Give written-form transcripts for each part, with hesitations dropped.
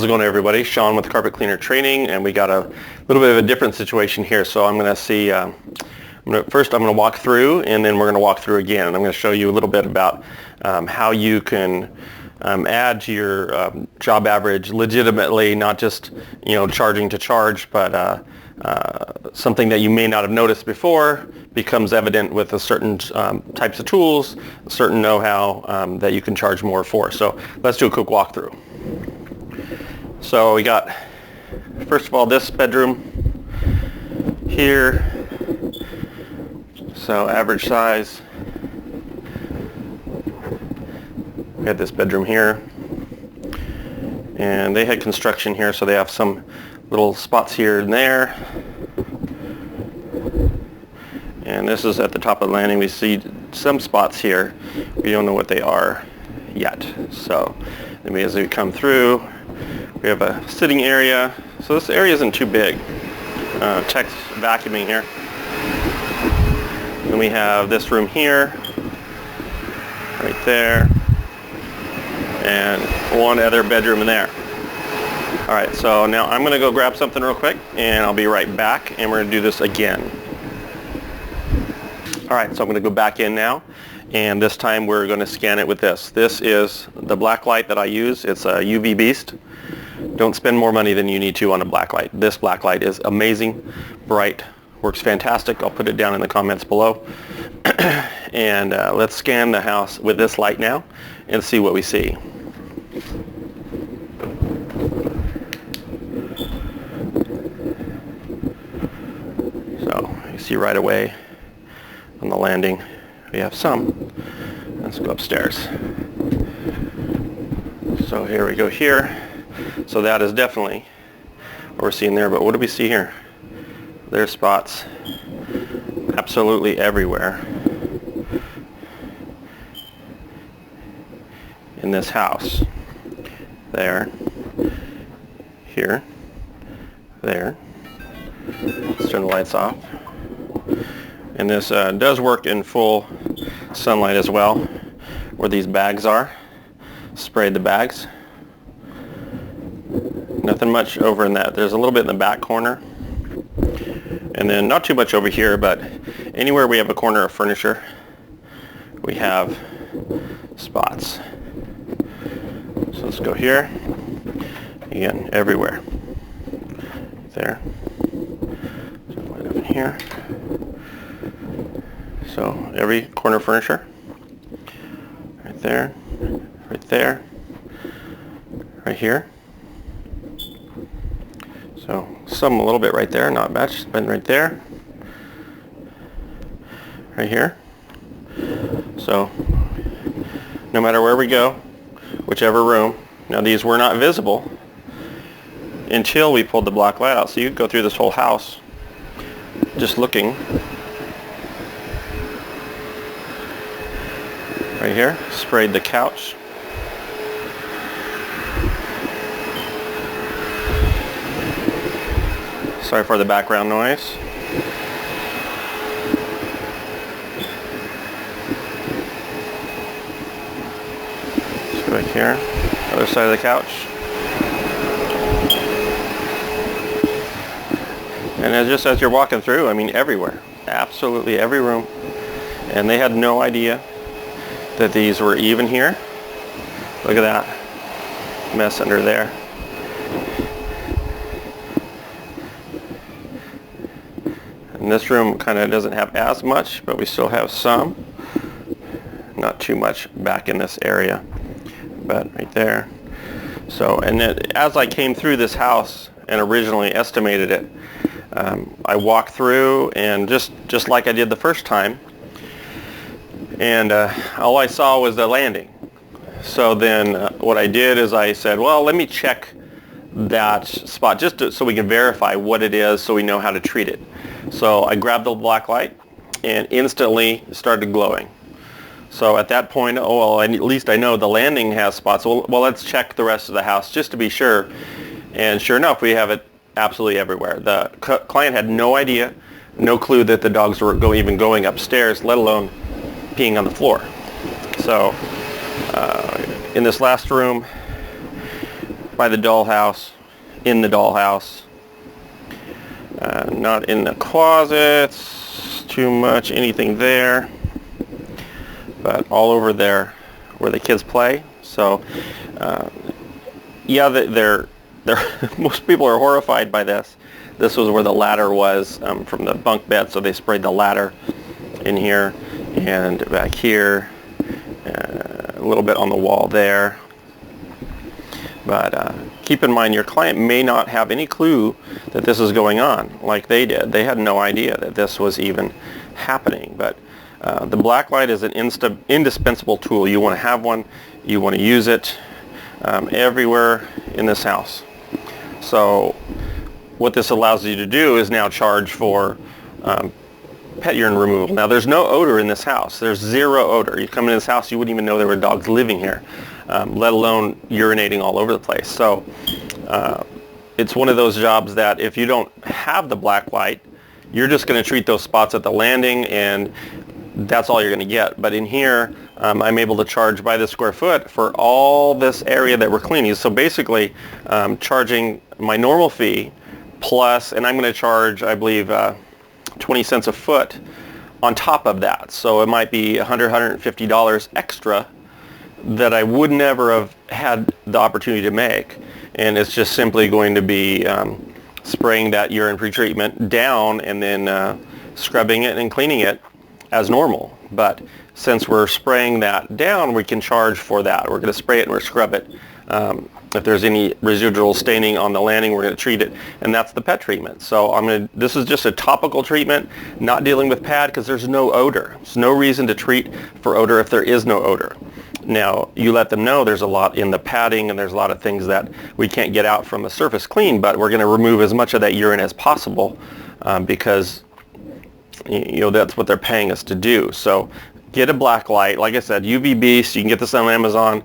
How's it going, everybody? Sean with Carpet Cleaner Training, and we got a little bit of a different situation here. So I'm going to see, first I'm going to walk through, and then we're going to walk through again. And I'm going to show you a little bit about how you can add to your job average legitimately, not just charging to charge, but something that you may not have noticed before becomes evident with a certain types of tools, a certain know-how that you can charge more for. So let's do a quick walkthrough. So we got, first of all, this bedroom here. So average size. We had this bedroom here. And they had construction here, so they have some little spots here and there. And this is at the top of the landing. We see some spots here. We don't know what they are yet. So maybe as we come through, we have a sitting area. So this area isn't too big. Tech's vacuuming here. Then we have this room here, right there, and one other bedroom in there. All right, so now I'm going to go grab something real quick, and I'll be right back, and we're going to do this again. All right, so I'm going to go back in now, and this time we're going to scan it with this. This is the Blacklight that I use. It's a UV beast. Don't spend more money than you need to on a Blacklight. This Blacklight is amazing, bright, works fantastic. I'll put it down in the comments below. And let's scan the house with this light now and see what we see. So you see right away on the landing we have some. Let's go upstairs. So here we go here. So that is definitely what we're seeing there, but what do we see here? There's spots absolutely everywhere in this house. There, here, there. Let's turn the lights off. And this does work in full sunlight as well, where these bags are. Sprayed the bags. Nothing much over in that. There's a little bit in the back corner. And then not too much over here, but anywhere we have a corner of furniture, we have spots. So let's go here. Again, everywhere. There. So light up in here. So every corner of furniture. Right there. Right there. Right here. So some a little bit right there, not much, but right there, right here. So no matter where we go, whichever room, now these were not visible until we pulled the black light out. So you could go through this whole house just looking. Right here, sprayed the couch. Sorry for the background noise. Let's go back here. Other side of the couch. And just as you're walking through, I mean everywhere. Absolutely every room. And they had no idea that these were even here. Look at that mess under there. And this room kind of doesn't have as much, but we still have some. Not too much back in this area, but right there. So, and then as I came through this house and originally estimated it, I walked through and just like I did the first time, and all I saw was the landing. So then what I did is I said, well, let me check that spot just so we can verify what it is so we know how to treat it. So I grabbed the black light and instantly started glowing. So at that point, oh well, at least I know the landing has spots. Well, let's check the rest of the house just to be sure. And sure enough, we have it absolutely everywhere. The client had no idea, no clue that the dogs were even going upstairs, let alone peeing on the floor. So in this last room, by the dollhouse, in the dollhouse. Not in the closets too much, anything there, but all over there where the kids play. So yeah, they're most people are horrified by this. This was where the ladder was from the bunk bed, so they sprayed the ladder in here and back here, a little bit on the wall there. But keep in mind, your client may not have any clue that this is going on like they did. They had no idea that this was even happening. But the Blacklight is an indispensable tool. You want to have one. You want to use it everywhere in this house. So what this allows you to do is now charge for pet urine removal. Now there's no odor in this house. There's zero odor. You come in this house, you wouldn't even know there were dogs living here, let alone urinating all over the place. So it's one of those jobs that if you don't have the Blacklight, you're just going to treat those spots at the landing, and that's all you're going to get. But in here, I'm able to charge by the square foot for all this area that we're cleaning. So basically, charging my normal fee plus, and I'm going to charge, I believe, 20 cents a foot on top of that. So it might be $100, $150 extra that I would never have had the opportunity to make. And it's just simply going to be spraying that urine pretreatment down and then scrubbing it and cleaning it as normal. But since we're spraying that down, we can charge for that. We're going to spray it and we're scrub it. If there's any residual staining on the landing, we're going to treat it, and that's the pet treatment. So this is just a topical treatment, not dealing with pad, because there's no odor. There's no reason to treat for odor if there is no odor. Now, you let them know there's a lot in the padding, and there's a lot of things that we can't get out from the surface clean, but we're going to remove as much of that urine as possible because that's what they're paying us to do. So get a Blacklight. Like I said, UV Beast. You can get this on Amazon.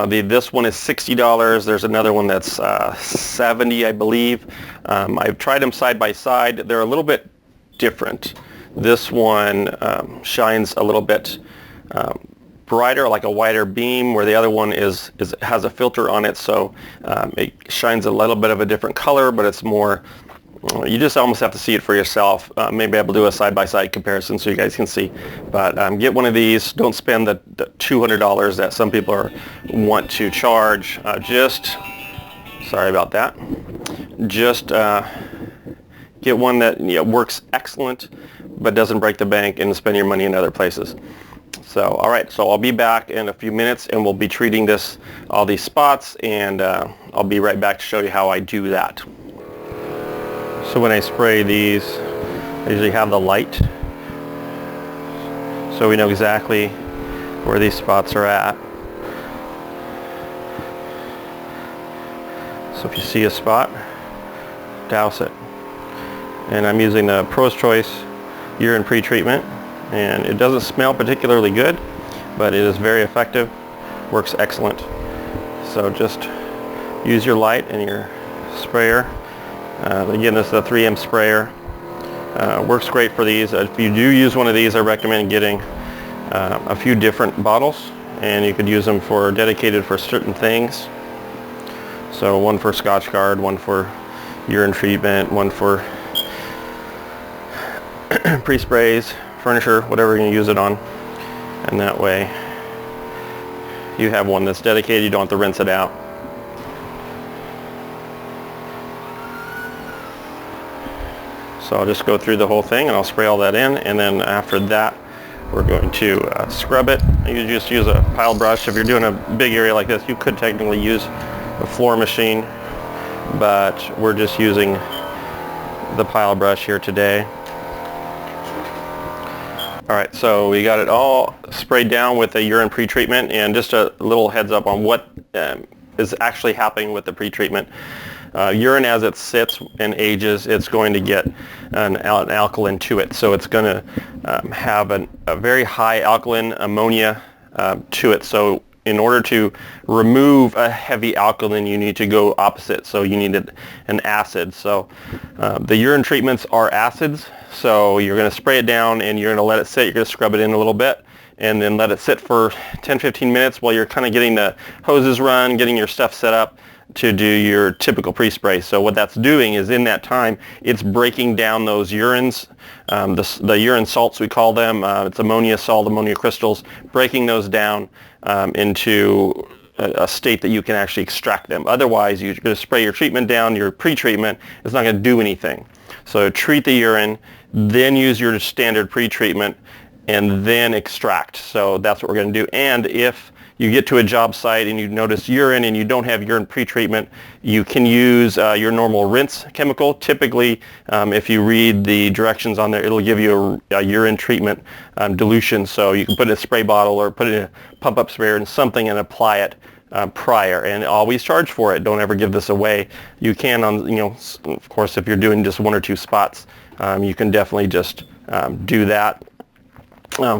This one is $60. There's another one that's $70, I believe. I've tried them side by side. They're a little bit different. This one shines a little bit brighter, like a wider beam, where the other one has a filter on it, so it shines a little bit of a different color, but it's more. You just almost have to see it for yourself. Maybe I'll do a side-by-side comparison so you guys can see. But get one of these. Don't spend the $200 that some people want to charge. Sorry about that. Just get one that works excellent, but doesn't break the bank and spend your money in other places. So, all right. So I'll be back in a few minutes, and we'll be treating all these spots, and I'll be right back to show you how I do that. So when I spray these, I usually have the light, so we know exactly where these spots are at. So if you see a spot, douse it. And I'm using the Pro's Choice urine pretreatment, and it doesn't smell particularly good, but it is very effective, works excellent. So just use your light and your sprayer. Again, this is a 3M sprayer. Works great for these. If you do use one of these, I recommend getting a few different bottles, and you could use them dedicated for certain things. So one for Scotchgard, one for urine treatment, one for pre-sprays, furniture, whatever you're going to use it on. And that way you have one that's dedicated. You don't have to rinse it out. So I'll just go through the whole thing and I'll spray all that in, and then after that we're going to scrub it. You just use a pile brush. If you're doing a big area like this, you could technically use a floor machine, but we're just using the pile brush here today. Alright, so we got it all sprayed down with the urine pretreatment, and just a little heads up on what is actually happening with the pretreatment. Urine, as it sits and ages, it's going to get an alkaline to it. So it's going to have a very high alkaline ammonia to it. So in order to remove a heavy alkaline, you need to go opposite. So you need an acid. So the urine treatments are acids. So you're going to spray it down and you're going to let it sit. You're going to scrub it in a little bit and then let it sit for 10-15 minutes while you're kind of getting the hoses run, getting your stuff set up. to do your typical pre-spray. So what that's doing is in that time, it's breaking down those urines, the urine salts we call them. It's ammonia salt, ammonia crystals, breaking those down into a state that you can actually extract them. Otherwise, you're going to spray your treatment down, your pre-treatment, it's not going to do anything. So treat the urine, then use your standard pre-treatment, and then extract. So that's what we're going to do. And if you get to a job site and you notice urine and you don't have urine pre-treatment, you can use your normal rinse chemical. Typically, if you read the directions on there, it'll give you a urine treatment dilution. So you can put it in a spray bottle or put it in a pump-up sprayer and something and apply it prior, and always charge for it. Don't ever give this away. You can, of course, if you're doing just 1 or 2 spots, you can definitely just do that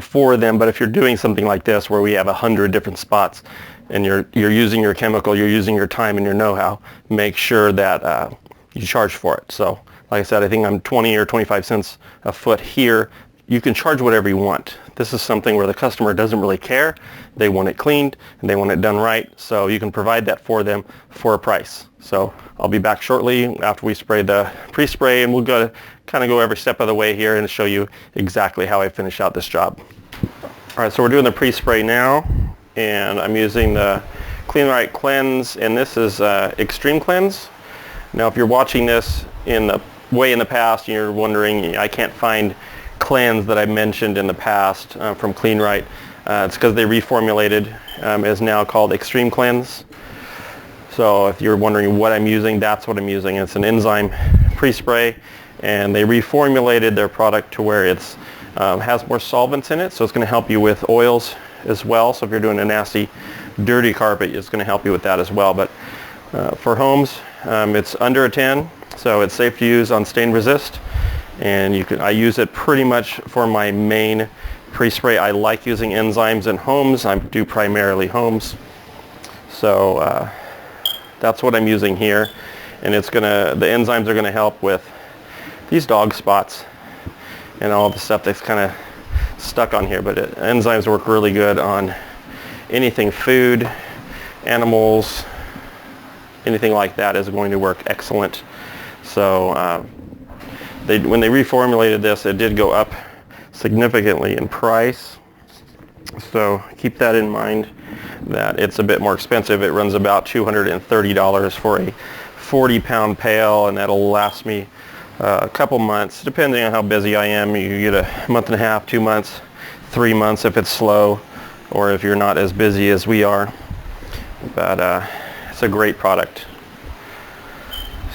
for them. But if you're doing something like this where we have 100 different spots and you're using your chemical, you're using your time and your know-how, make sure that you charge for it. So like I said, I think I'm 20 or 25 cents a foot here. You can charge whatever you want. This is something where the customer doesn't really care. They want it cleaned and they want it done right. So you can provide that for them for a price. So I'll be back shortly after we spray the pre-spray, and we'll kind of go every step of the way here and show you exactly how I finish out this job. All right, so we're doing the pre-spray now, and I'm using the Cleanlight Cleanse, and this is Extreme Cleanse. Now, if you're watching this in the past and you're wondering, I can't find cleanse that I mentioned in the past from Cleanlight, it's because they reformulated. Is now called Extreme Cleanse. So if you're wondering what I'm using, that's what I'm using. It's an enzyme pre-spray, and they reformulated their product to where it's has more solvents in it, so it's going to help you with oils as well. So if you're doing a nasty, dirty carpet, it's going to help you with that as well. But for homes, it's under a 10, so it's safe to use on stain resist, and I use it pretty much for my main pre-spray. I like using enzymes in homes. I do primarily homes, so that's what I'm using here, and the enzymes are gonna help with these dog spots and all the stuff that's kind of stuck on here. But enzymes work really good on anything food, animals, anything like that is going to work excellent. So when they reformulated this, it did go up significantly in price. So keep that in mind, that it's a bit more expensive. It runs about $230 for a 40-pound pail, and that'll last me a couple months, depending on how busy I am. You get a month and a half, 2 months, 3 months if it's slow, or if you're not as busy as we are. But it's a great product.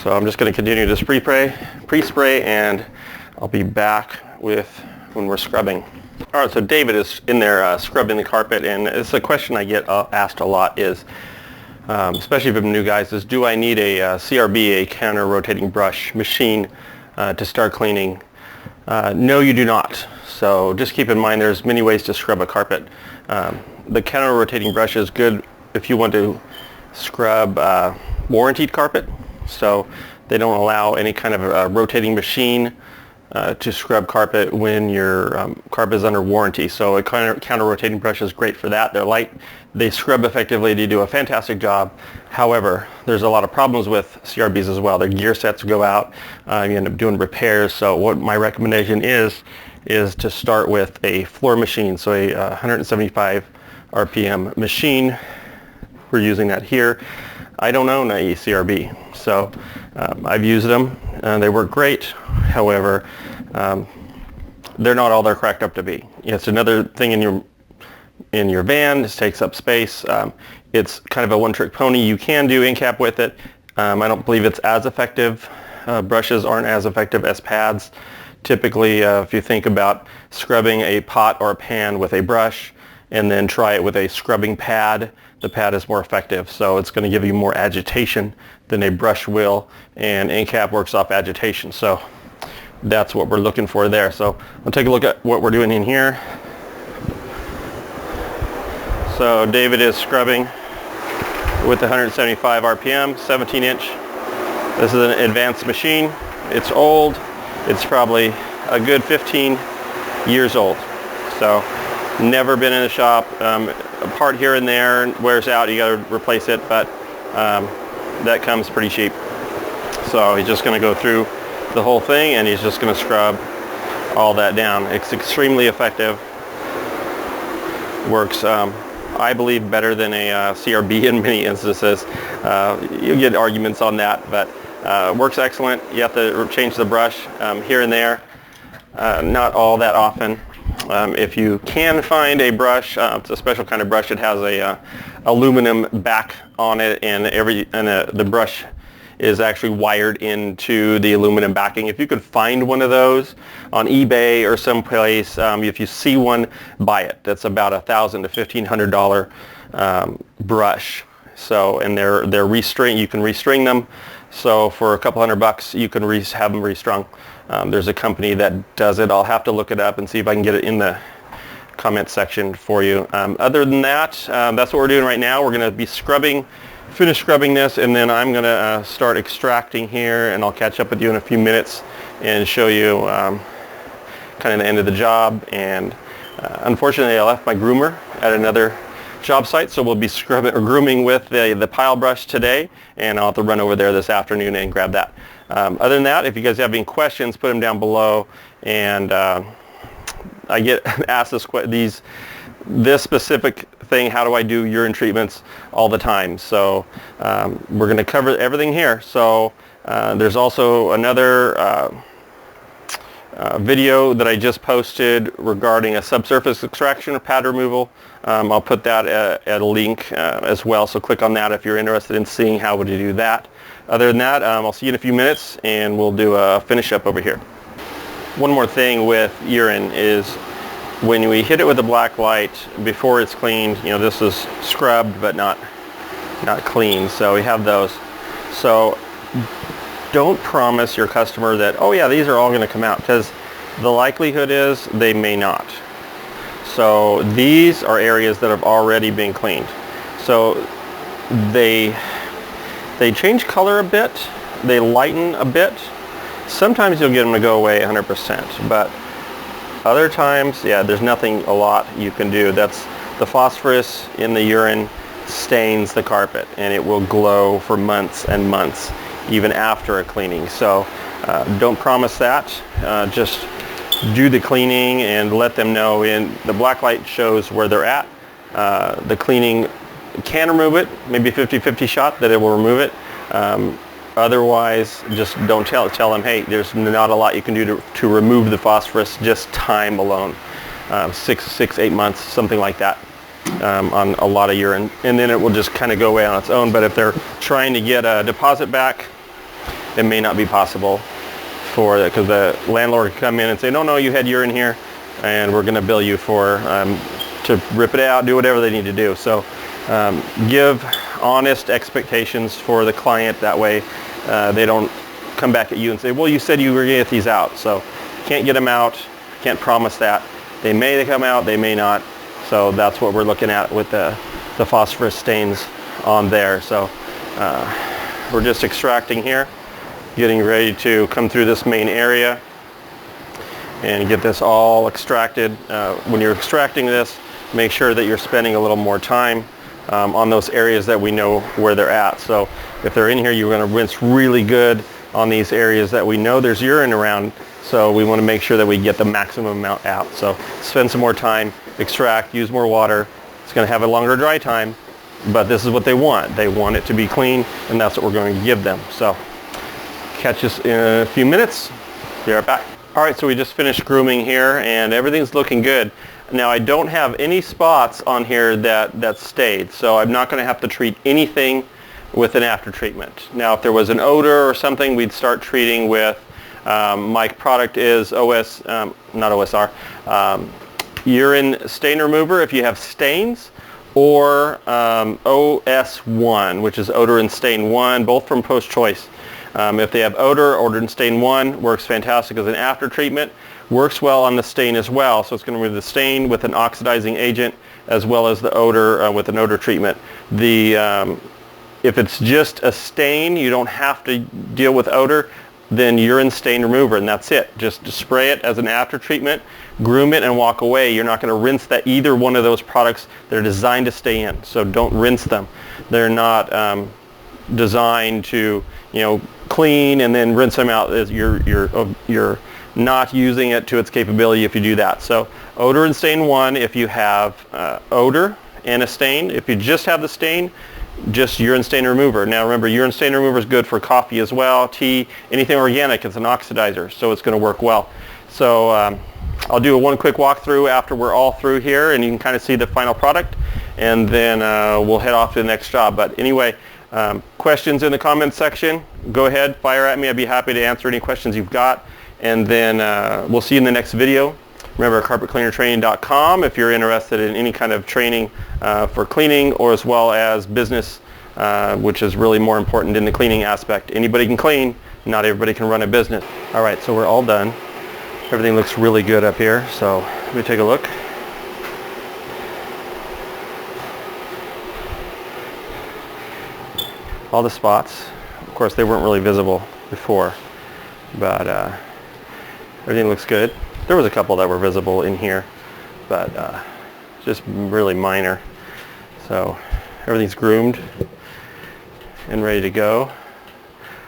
So I'm just going to continue this pre-spray, and I'll be back when we're scrubbing. All right, so David is in there scrubbing the carpet, and it's a question I get asked a lot is, especially from new guys, is do I need a CRB, a counter-rotating brush machine to start cleaning? No, you do not. So just keep in mind there's many ways to scrub a carpet. The counter-rotating brush is good if you want to scrub warrantied carpet. So they don't allow any kind of a rotating machine to scrub carpet when your carpet is under warranty. So a counter-rotating brush is great for that. They're light, they scrub effectively, they do a fantastic job. However, there's a lot of problems with CRBs as well. Their gear sets go out, you end up doing repairs. So what my recommendation is to start with a floor machine, so a 175 RPM machine. We're using that here. I don't own a CRB, so I've used them and they work great. However, they're not all they're cracked up to be. It's another thing in your van. This takes up space. It's kind of a one-trick pony. You can do in-cap with it. I don't believe it's as effective. Brushes aren't as effective as pads. Typically, if you think about scrubbing a pot or a pan with a brush and then try it with a scrubbing pad, the pad is more effective. So it's going to give you more agitation than a brush will, and in-cap works off agitation. So that's what we're looking for there. So we'll take a look at what we're doing in here. So David is scrubbing with the 175 RPM, 17-inch. This is an advanced machine. It's old. It's probably a good 15 years old. So never been in the shop. A part here and there wears out, you got to replace it, but that comes pretty cheap. So he's just going to go through the whole thing, and he's just going to scrub all that down. It's extremely effective. Works, I believe, better than a CRB in many instances. You get arguments on that, but works excellent. You have to change the brush here and there, not all that often. If you can find a brush, it's a special kind of brush. It has a aluminum back on it, and the brush is actually wired into the aluminum backing. If you could find one of those on eBay or someplace, if you see one, buy it. That's about $1,000 to $1,500 brush. So, and they're restring. You can restring them. So for a couple $100, you can have them restrung. There's a company that does it. I'll have to look it up and see if I can get it in the comment section for you. Other than that, that's what we're doing right now. We're going to be finish scrubbing this, and then I'm going to start extracting here, and I'll catch up with you in a few minutes and show you kind of the end of the job. And unfortunately, I left my groomer at another job site, so we'll be scrubbing or grooming with the pile brush today, and I'll have to run over there this afternoon and grab that. Other than that, if you guys have any questions, put them down below. And I get asked this specific thing, how do I do urine treatments, all the time. So we're going to cover everything here. So there's also another video that I just posted regarding a subsurface extraction or pad removal. I'll put that at a link as well, so click on that if you're interested in seeing how to do that. Other than that, I'll see you in a few minutes, and we'll do a finish up over here. One more thing with urine is when we hit it with a Blacklight before it's cleaned, this is scrubbed but not clean, so we have those. So don't promise your customer that, oh yeah, these are all going to come out, because the likelihood is they may not. So these are areas that have already been cleaned. So they change color a bit, they lighten a bit. Sometimes you'll get them to go away 100%, but other times, yeah, there's a lot you can do. That's the phosphorus in the urine stains the carpet, and it will glow for months and months, even after a cleaning. So don't promise that. Just do the cleaning and let them know. The Blacklight shows where they're at. The cleaning can remove it, maybe 50-50 shot that it will remove it. Otherwise, just don't tell them, hey, there's not a lot you can do to remove the phosphorus, just time alone. 6-8 months, something like that, on a lot of urine. And then it will just kind of go away on its own. But if they're trying to get a deposit back, it may not be possible for that, because the landlord can come in and say, no, you had urine here, and we're going to bill you for to rip it out, do whatever they need to do. So give honest expectations for the client. That way they don't come back at you and say, well, you said you were going to get these out. So can't get them out, can't promise that. They may come out, they may not. So that's what we're looking at with the phosphorus stains on there. So we're just extracting here, getting ready to come through this main area and get this all extracted. When you're extracting this, make sure that you're spending a little more time on those areas that we know where they're at. So if they're in here, you're going to rinse really good on these areas that we know there's urine around. So we want to make sure that we get the maximum amount out. So spend some more time, extract, use more water. It's going to have a longer dry time, but this is what they want. They want it to be clean, and that's what we're going to give them. So catch us in a few minutes. Be right back. All right, so we just finished grooming here, and everything's looking good. Now I don't have any spots on here that stayed, so I'm not going to have to treat anything with an after treatment. Now if there was an odor or something, we'd start treating with, my product is not OSR, urine stain remover if you have stains, or OS1, which is odor and stain 1, both from Post Choice. If they have odor and stain 1, works fantastic as an after treatment. Works well on the stain as well, so it's going to remove the stain with an oxidizing agent as well as the odor with an odor treatment. If it's just a stain, you don't have to deal with odor, then urine stain remover, and that's it. Just spray it as an after treatment, groom it, and walk away. You're not going to rinse either one of those products. They're designed to stay in, so don't rinse them. They're not designed to, you know, clean and then rinse them out. You're not using it to its capability if you do that. So odor and stain 1 if you have odor and a stain. If you just have the stain, just urine stain remover. Now remember, urine stain remover is good for coffee as well, tea, anything organic. It's an oxidizer, so it's going to work well. So I'll do one quick walkthrough after we're all through here, and you can kind of see the final product, and then we'll head off to the next job. But anyway, questions in the comments section, go ahead, fire at me. I'd be happy to answer any questions you've got, and then we'll see you in the next video. Remember, carpetcleanertraining.com if you're interested in any kind of training for cleaning, or as well as business, which is really more important in the cleaning aspect. Anybody can clean, not everybody can run a business. All right, so we're all done. Everything looks really good up here, so let me take a look. All the spots, of course, they weren't really visible before, but everything looks good. There was a couple that were visible in here, but just really minor. So everything's groomed and ready to go.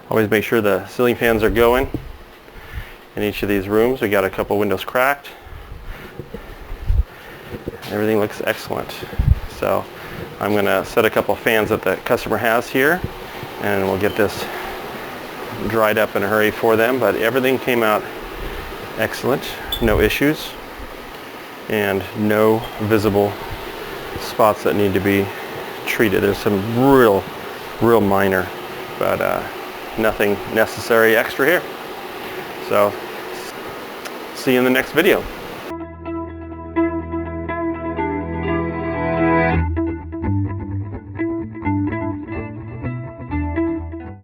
Always make sure the ceiling fans are going in each of these rooms. We got a couple windows cracked. Everything looks excellent. So I'm going to set a couple fans that the customer has here, and we'll get this dried up in a hurry for them. But everything came out excellent, no issues, and no visible spots that need to be treated. There's some real minor, but nothing necessary extra here. So see you in the next video.